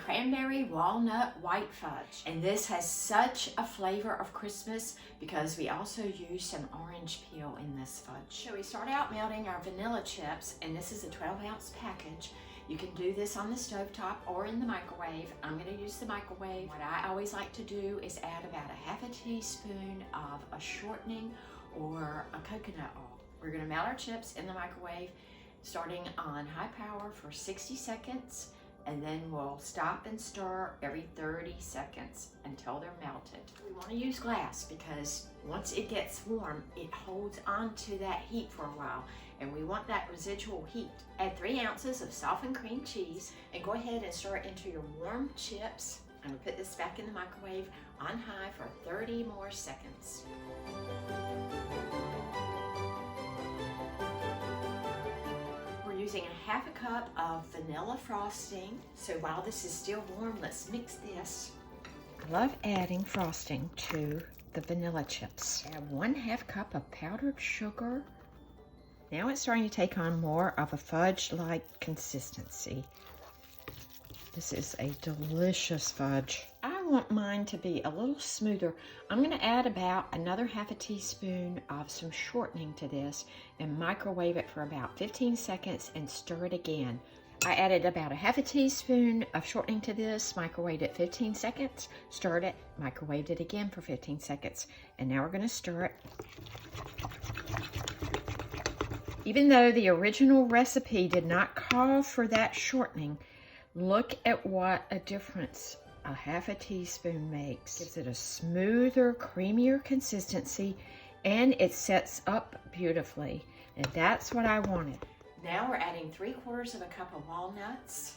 Cranberry Walnut White Fudge. And this has such a flavor of Christmas because we also use some orange peel in this fudge. So we start out melting our vanilla chips, and this is a 12-ounce package. You can do this on the stovetop or in the microwave. I'm going to use the microwave. What I always like to do is add about a half a teaspoon of a shortening or a coconut oil. We're going to melt our chips in the microwave starting on high power for 60 seconds, and then we'll stop and stir every 30 seconds until they're melted. We want to use glass because once it gets warm, it holds on to that heat for a while, and we want that residual heat. Add 3 ounces of softened cream cheese and go ahead and stir it into your warm chips. I'm going to put this back in the microwave on high for 30 more seconds. Using a half a cup of vanilla frosting. So while this is still warm, let's mix this. I love adding frosting to the vanilla chips. Add 1/2 cup of powdered sugar. Now it's starting to take on more of a fudge-like consistency. This is a delicious fudge. I want mine to be a little smoother. I'm going to add about another half a teaspoon of some shortening to this and microwave it for about 15 seconds and stir it again. I added about a half a teaspoon of shortening to this, microwaved it 15 seconds, stirred it, microwaved it again for 15 seconds, and now we're going to stir it. Even though the original recipe did not call for that shortening, look at what a difference a half a teaspoon makes. Gives it a smoother, creamier consistency, and it sets up beautifully. And that's what I wanted. Now we're adding 3/4 of a cup of walnuts.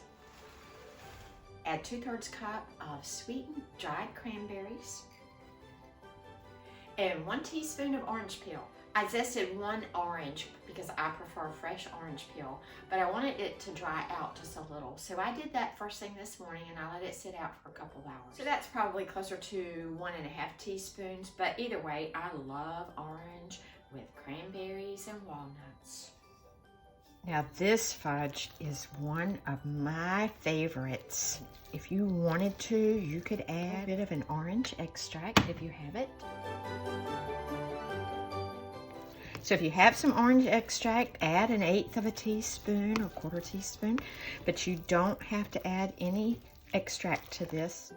Add 2/3 cup of sweetened dried cranberries. And 1 teaspoon of orange peel. I zested 1 orange because I prefer fresh orange peel, but I wanted it to dry out just a little. So I did that first thing this morning, and I let it sit out for a couple of hours. So that's probably closer to 1.5 teaspoons, but either way, I love orange with cranberries and walnuts. Now this fudge is one of my favorites. If you wanted to, you could add a bit of an orange extract if you have it. So if you have some orange extract, add 1/8 teaspoon or 1/4 teaspoon, but you don't have to add any extract to this.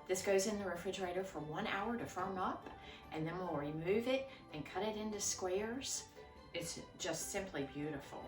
This goes in the refrigerator for 1 hour to firm up, and then we'll remove it and cut it into squares. It's just simply beautiful.